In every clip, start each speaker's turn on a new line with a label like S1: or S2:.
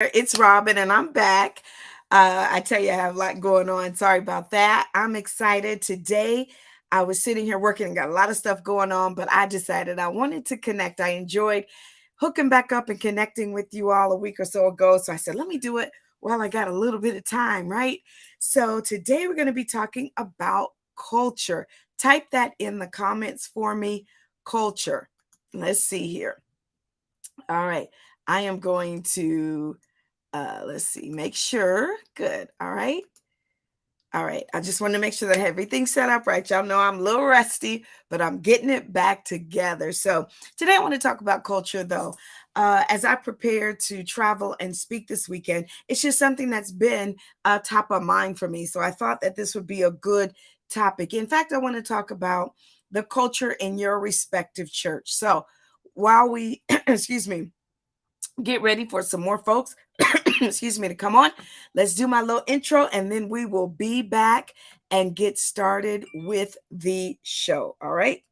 S1: It's Robin, and I'm back. I tell you, I have a lot going on. Sorry about that. I'm excited today. I was sitting here working and got a lot of stuff going on, but I decided I wanted to connect. I enjoyed hooking back up and connecting with you all a week or so ago. So I said, let me do it while I got a little bit of time, right? So today we're going to be talking about culture. Type that in the comments for me. Culture. Let's see here. All right. I am going to let's see, make sure. Good. All right. All right. I just want to make sure that everything's set up right. Y'all know I'm a little rusty, but I'm getting it back together. So today I want to talk about culture, though. As I prepare to travel and speak this weekend, it's just something that's been top of mind for me. So I thought that this would be a good topic. In fact, I want to talk about the culture in your respective church. So while we, excuse me, get ready for some more folks, excuse me, to come on. Let's do my little intro and then we will be back and get started with the show. All right.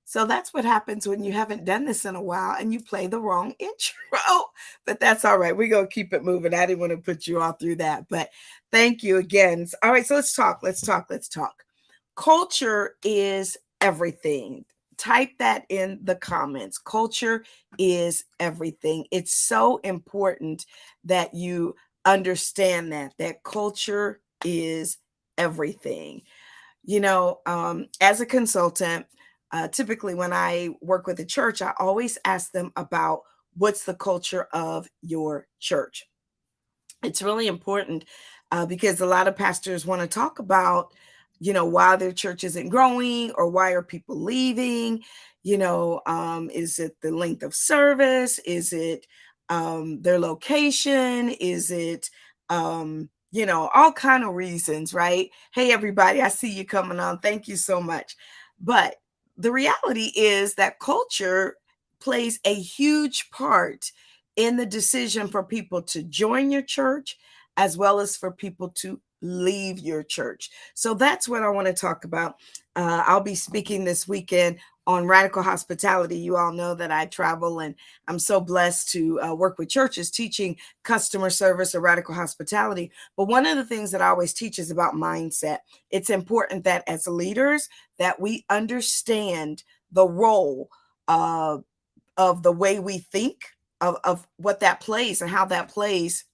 S1: So that's what happens when you haven't done this in a while and you play the wrong intro. But that's all right. We're going to keep it moving. I didn't want to put you all through that. But thank you again. All right. So let's talk. Let's talk. Let's talk. Culture is everything. Type that in the comments. Culture is everything. It's so important that you understand that culture is everything. As a consultant, typically when I work with a church, I always ask them about what's the culture of your church. It's really important because a lot of pastors want to talk about, why their church isn't growing or why are people leaving. Is it the length of service? Is it their location? Is it all kind of reasons, right? Hey, everybody, I see you coming on. Thank you so much. But the reality is that culture plays a huge part in the decision for people to join your church as well as for people to leave your church. So that's what I want to talk about. I'll be speaking this weekend on radical hospitality. You all know that I travel and I'm so blessed to work with churches teaching customer service or radical hospitality. But one of the things that I always teach is about mindset. It's important that as leaders that we understand the role of the way we think, of what that plays and how that plays,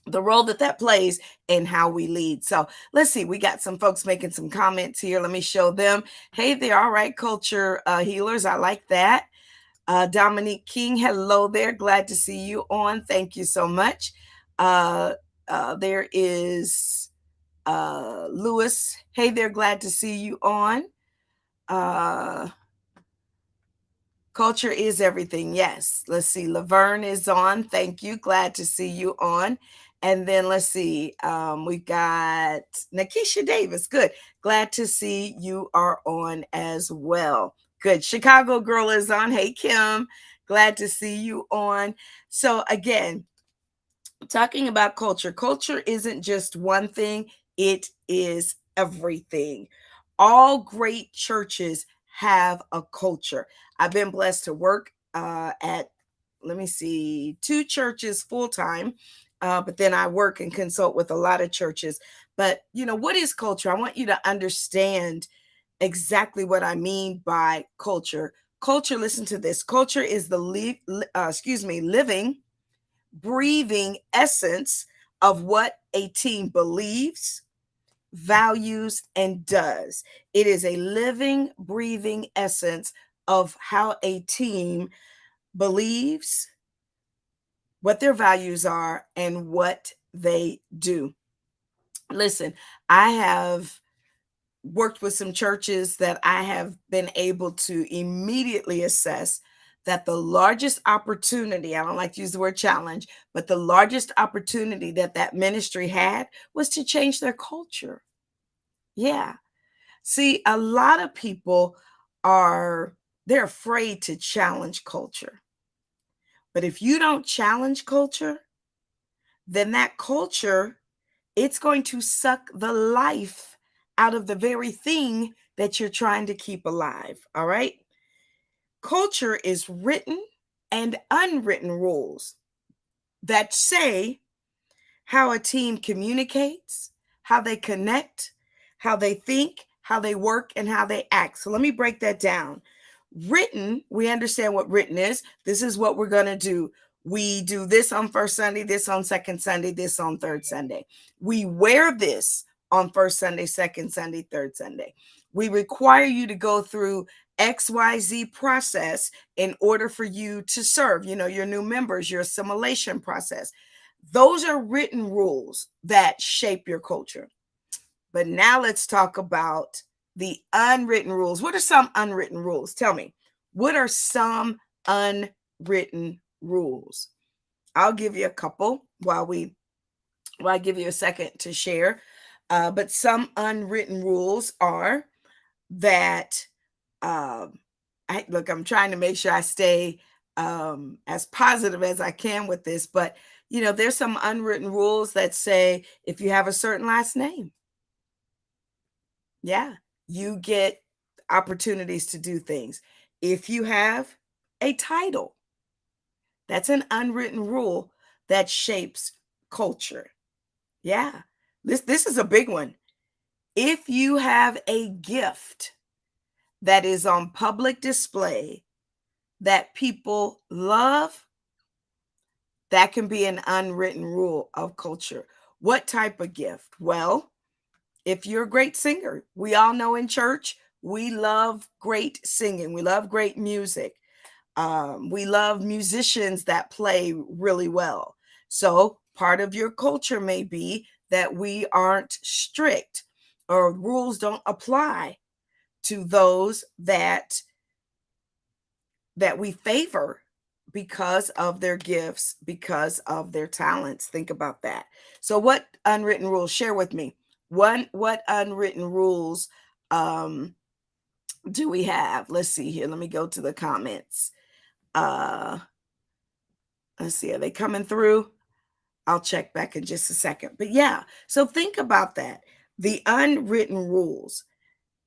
S1: the role that plays and how we lead. So let's see, we got some folks making some comments here. Let me show them. Hey there. All right, culture healers. I like that. Dominique King, hello there. Glad to see you on. Thank you so much. There is Lewis. Hey there. Glad to see you on. Culture is everything. Yes. Let's see. Laverne is on. Thank you. Glad to see you on. And then let's see. We've got Nakisha Davis. Good. Glad to see you are on as well. Good. Chicago Girl is on. Hey, Kim. Glad to see you on. So again, talking about culture, culture isn't just one thing. It is everything. All great churches have a culture. I've been blessed to work at, let me see, 2 churches full time, but then I work and consult with a lot of churches. But, what is culture? I want you to understand exactly what I mean by culture. Culture, listen to this. Culture is the living, breathing essence of what a team believes, values, and does. It is a living, breathing essence of how a team believes, what their values are, and what they do. Listen, I have worked with some churches that I have been able to immediately assess that the largest opportunity, I don't like to use the word challenge, but the largest opportunity that that ministry had was to change their culture. Yeah. See, a lot of people they're afraid to challenge culture. But if you don't challenge culture, then that culture, it's going to suck the life out of the very thing that you're trying to keep alive. All right. Culture is written and unwritten rules that say how a team communicates, how they connect, how they think, how they work, and how they act. So let me break that down. Written, we understand what written is. This is what we're going to do. We do this on first Sunday, this on second Sunday, this on third Sunday. We wear this on first Sunday, second Sunday, third Sunday. We require you to go through XYZ process in order for you to serve, your new members, your assimilation process. Those are written rules that shape your culture. But now let's talk about the unwritten rules. What are some unwritten rules? Tell me, what are some unwritten rules? I'll give you a couple while I give you a second to share. But some unwritten rules are that I'm trying to make sure I stay as positive as I can with this, but there's some unwritten rules that say if you have a certain last name, yeah, you get opportunities to do things. If you have a title, that's an unwritten rule that shapes culture. Yeah. This is a big one. If you have a gift that is on public display that people love, that can be an unwritten rule of culture. What type of gift? Well, if you're a great singer, we all know in church, we love great singing. We love great music. We love musicians that play really well. So part of your culture may be that we aren't strict or rules don't apply to those that we favor because of their gifts, because of their talents. Think about that. So what unwritten rules? Share with me. What unwritten rules do we have? Let's see here. Let me go to the comments. Let's see. Are they coming through? I'll check back in just a second. But yeah, so think about that. The unwritten rules.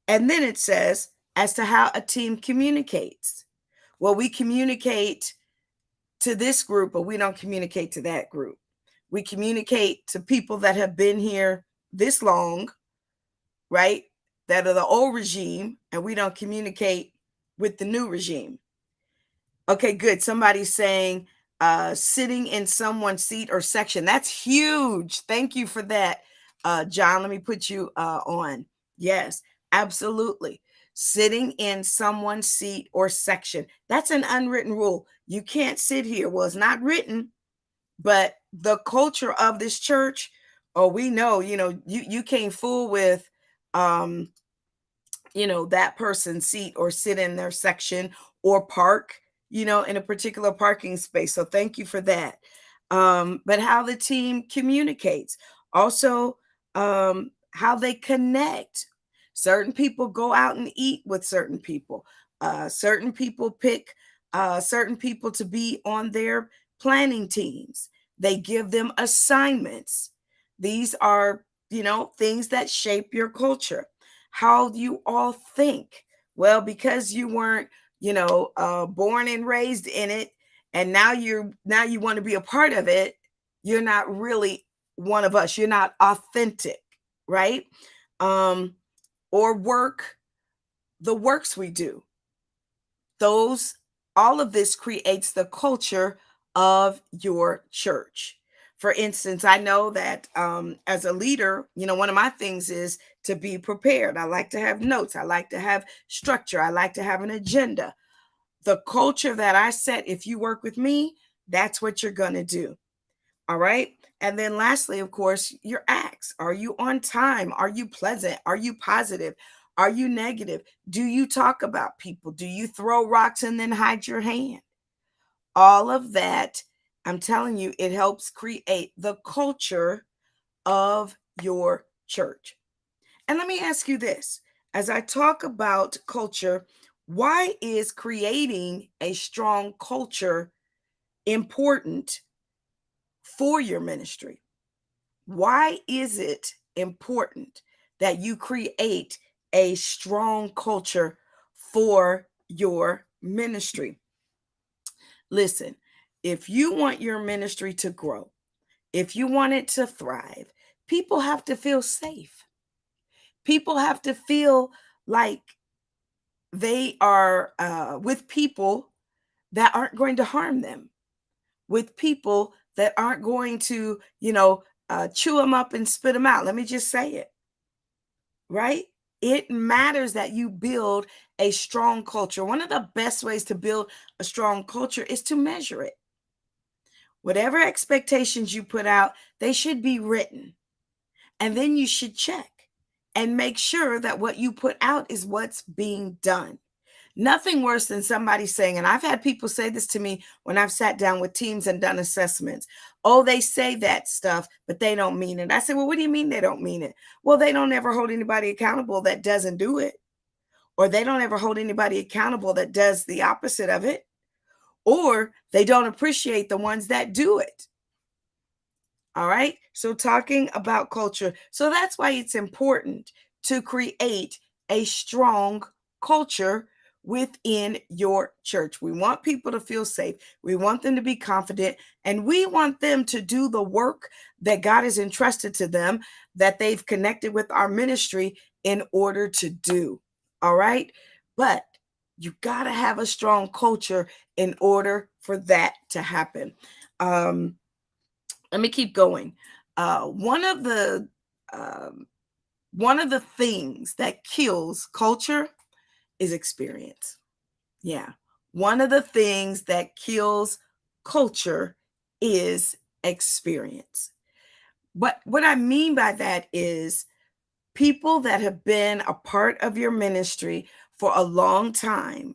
S1: And then it says as to how a team communicates. Well, we communicate to this group, but we don't communicate to that group. We communicate to people that have been here this long, right? That are the old regime, and we don't communicate with the new regime. Okay, good. Somebody's saying sitting in someone's seat or section. That's huge. Thank you for that, John. Let me put you on. Yes, absolutely. Sitting in someone's seat or section. That's an unwritten rule. You can't sit here. Well, it's not written, but the culture of this church, we know, you can't fool with that person's seat or sit in their section or park, in a particular parking space. So thank you for that. But how the team communicates, also how they connect. Certain people go out and eat with certain people. Certain people pick certain people to be on their planning teams. They give them assignments. These are, things that shape your culture. How you all think. Well, because you weren't, born and raised in it, and now you want to be a part of it, you're not really one of us. You're not authentic, right? Or the works we do. All of this creates the culture of your church. For instance, I know that as a leader, one of my things is to be prepared. I like to have notes. I like to have structure. I like to have an agenda. The culture that I set, if you work with me, that's what you're going to do. All right. And then lastly, of course, your acts. Are you on time? Are you pleasant? Are you positive? Are you negative? Do you talk about people? Do you throw rocks and then hide your hand? All of that, I'm telling you, it helps create the culture of your church. And let me ask you this, as I talk about culture, why is creating a strong culture important for your ministry? Why is it important that you create a strong culture for your ministry? Listen, if you want your ministry to grow, if you want it to thrive, people have to feel safe. People have to feel like they are with people that aren't going to harm them, with people that aren't going to, chew them up and spit them out. Let me just say it, right? It matters that you build a strong culture. One of the best ways to build a strong culture is to measure it. Whatever expectations you put out, they should be written. And then you should check and make sure that what you put out is what's being done. Nothing worse than somebody saying, and I've had people say this to me when I've sat down with teams and done assessments. Oh, they say that stuff, but they don't mean it. I said, well, what do you mean they don't mean it? Well, they don't ever hold anybody accountable that doesn't do it, or they don't ever hold anybody accountable that does the opposite of it, or they don't appreciate the ones that do it. All right. So, talking about culture. So, that's why it's important to create a strong culture within your church. We want people to feel safe. We want them to be confident, and we want them to do the work that God has entrusted to them, that they've connected with our ministry in order to do. All right. But you got to have a strong culture in order for that to happen. Let me keep going. Uh, one of the um, one of the things that kills culture is experience. Yeah, one of the things that kills culture is experience. But what I mean by that is people that have been a part of your ministry for a long time,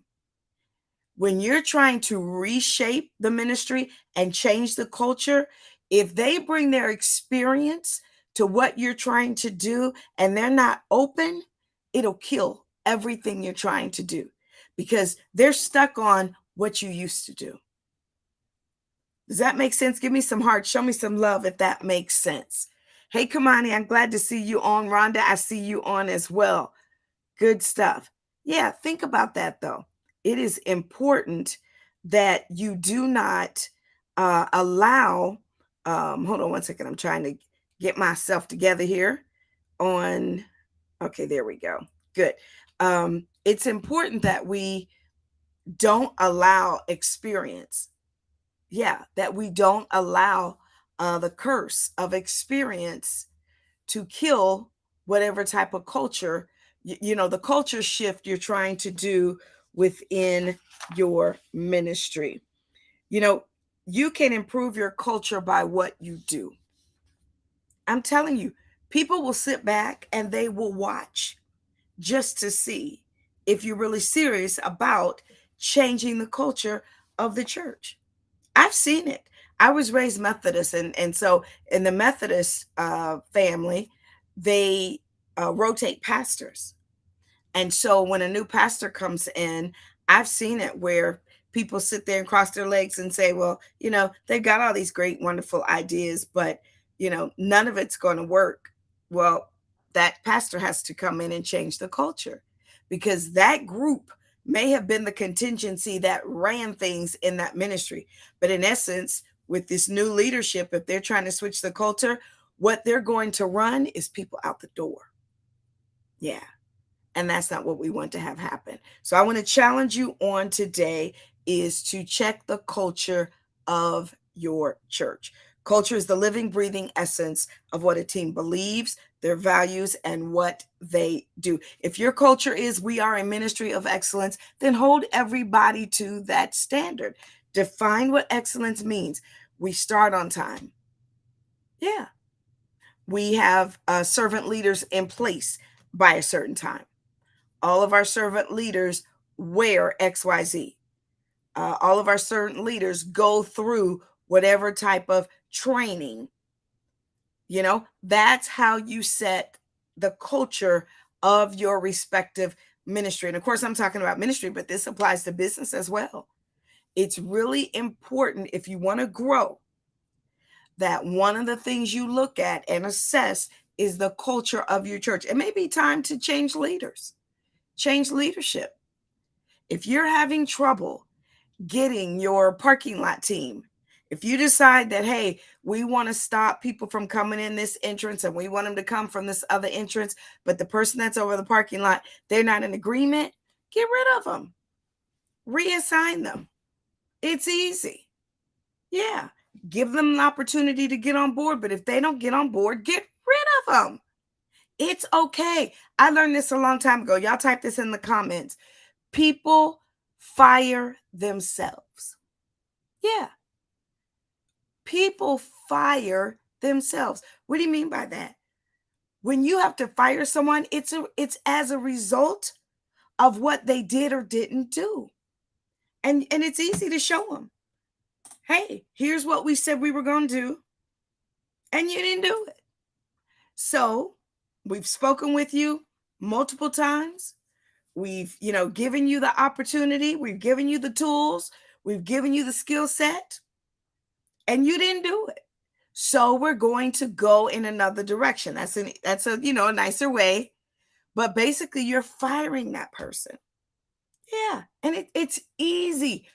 S1: when you're trying to reshape the ministry and change the culture, if they bring their experience to what you're trying to do and they're not open, it'll kill everything you're trying to do because they're stuck on what you used to do. Does that make sense? Give me some heart. Show me some love if that makes sense. Hey, Kamani, I'm glad to see you on. Rhonda, I see you on as well. Good stuff. Yeah, think about that though. It is important that you do not allow, hold on one second. I'm trying to get myself together here on, okay, there we go. Good. It's important that we don't allow experience. Yeah, that we don't allow the curse of experience to kill whatever type of culture, the culture shift you're trying to do within your ministry. You know, you can improve your culture by what you do. I'm telling you, people will sit back and they will watch just to see if you're really serious about changing the culture of the church. I've seen it. I was raised Methodist, and so in the Methodist family, they rotate pastors. And so when a new pastor comes in, I've seen it where people sit there and cross their legs and say, well, they've got all these great, wonderful ideas, but, none of it's going to work. Well, that pastor has to come in and change the culture because that group may have been the contingency that ran things in that ministry. But in essence, with this new leadership, if they're trying to switch the culture, what they're going to run is people out the door. Yeah. And that's not what we want to have happen. So I want to challenge you on today is to check the culture of your church. Culture is the living, breathing essence of what a team believes, their values, and what they do. If your culture is we are a ministry of excellence, then hold everybody to that standard. Define what excellence means. We start on time. Yeah. We have servant leaders in place by a certain time. All of our servant leaders wear XYZ. all of our servant leaders go through whatever type of training. That's how you set the culture of your respective ministry. And of course, I'm talking about ministry, but this applies to business as well. It's really important, if you want to grow, that one of the things you look at and assess is the culture of your church. It may be time to change leaders, change leadership. If you're having trouble getting your parking lot team, if you decide that, hey, we want to stop people from coming in this entrance and we want them to come from this other entrance, but the person that's over the parking lot, they're not in agreement, get rid of them. Reassign them. It's easy. Yeah. Give them an opportunity to get on board, but if they don't get on board, get rid of them. It's okay. I learned this a long time ago. Y'all type this in the comments. People fire themselves. Yeah. People fire themselves. What do you mean by that? When you have to fire someone, it's as a result of what they did or didn't do. And it's easy to show them. Hey, here's what we said we were going to do, and you didn't do it. So we've spoken with you multiple times. We've, given you the opportunity. We've given you the tools. We've given you the skill set, and you didn't do it. So we're going to go in another direction. That's a nicer way, but basically you're firing that person. Yeah, and it's easy.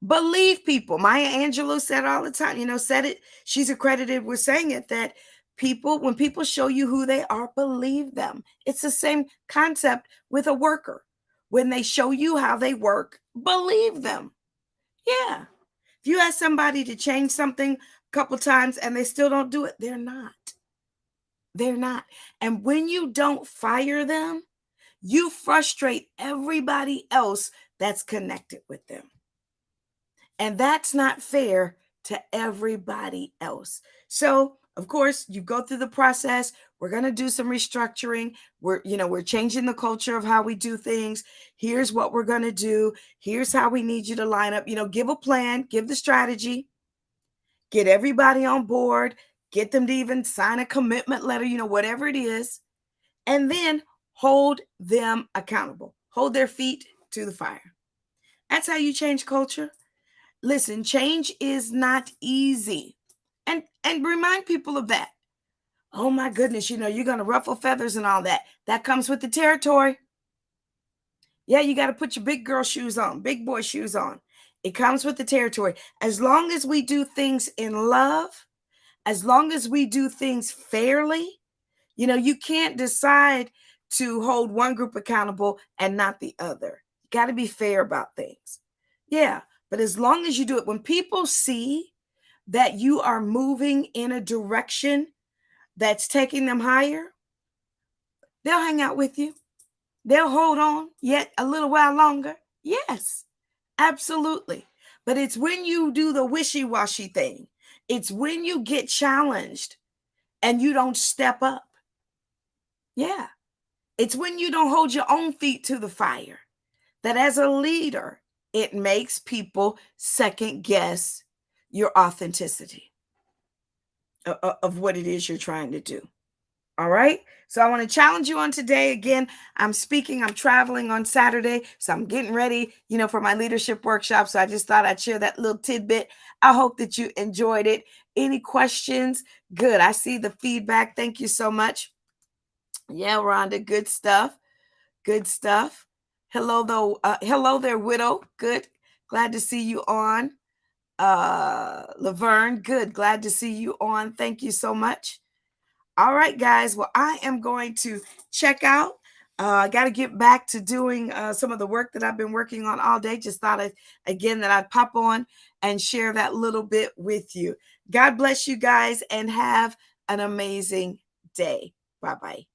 S1: Believe people. Maya Angelou said all the time, said it. She's accredited with saying it, that when people show you who they are, believe them. It's the same concept with a worker. When they show you how they work, believe them. Yeah. If you ask somebody to change something a couple times and they still don't do it, they're not. They're not. And when you don't fire them, you frustrate everybody else that's connected with them. And that's not fair to everybody else. So, of course, you go through the process. We're going to do some restructuring. We're changing the culture of how we do things. Here's what we're going to do. Here's how we need you to line up. Give a plan, give the strategy, get everybody on board, get them to even sign a commitment letter, whatever it is, and then hold them accountable. Hold their feet to the fire. That's how you change culture. Listen, change is not easy. And remind people of that. Oh my goodness, you're going to ruffle feathers and all that. That comes with the territory. Yeah, you got to put your big girl shoes on, big boy shoes on. It comes with the territory. As long as we do things in love, as long as we do things fairly, you can't decide to hold one group accountable and not the other. You got to be fair about things. Yeah, but as long as you do it, when people see that you are moving in a direction that's taking them higher, they'll hang out with you. They'll hold on yet a little while longer. Yes, absolutely. But it's when you do the wishy-washy thing. It's when you get challenged and you don't step up. Yeah. It's when you don't hold your own feet to the fire that as a leader, it makes people second guess your authenticity of what it is you're trying to do. All right. So I want to challenge you on today. Again, I'm traveling on Saturday. So I'm getting ready, for my leadership workshop. So I just thought I'd share that little tidbit. I hope that you enjoyed it. Any questions? Good. I see the feedback. Thank you so much. Yeah, Rhonda, good stuff. Good stuff. Hello there, widow. Good. Glad to see you on. Laverne, good. Glad to see you on. Thank you so much. All right, guys. Well, I am going to check out. I got to get back to doing some of the work that I've been working on all day. Just thought that I'd pop on and share that little bit with you. God bless you guys and have an amazing day. Bye-bye.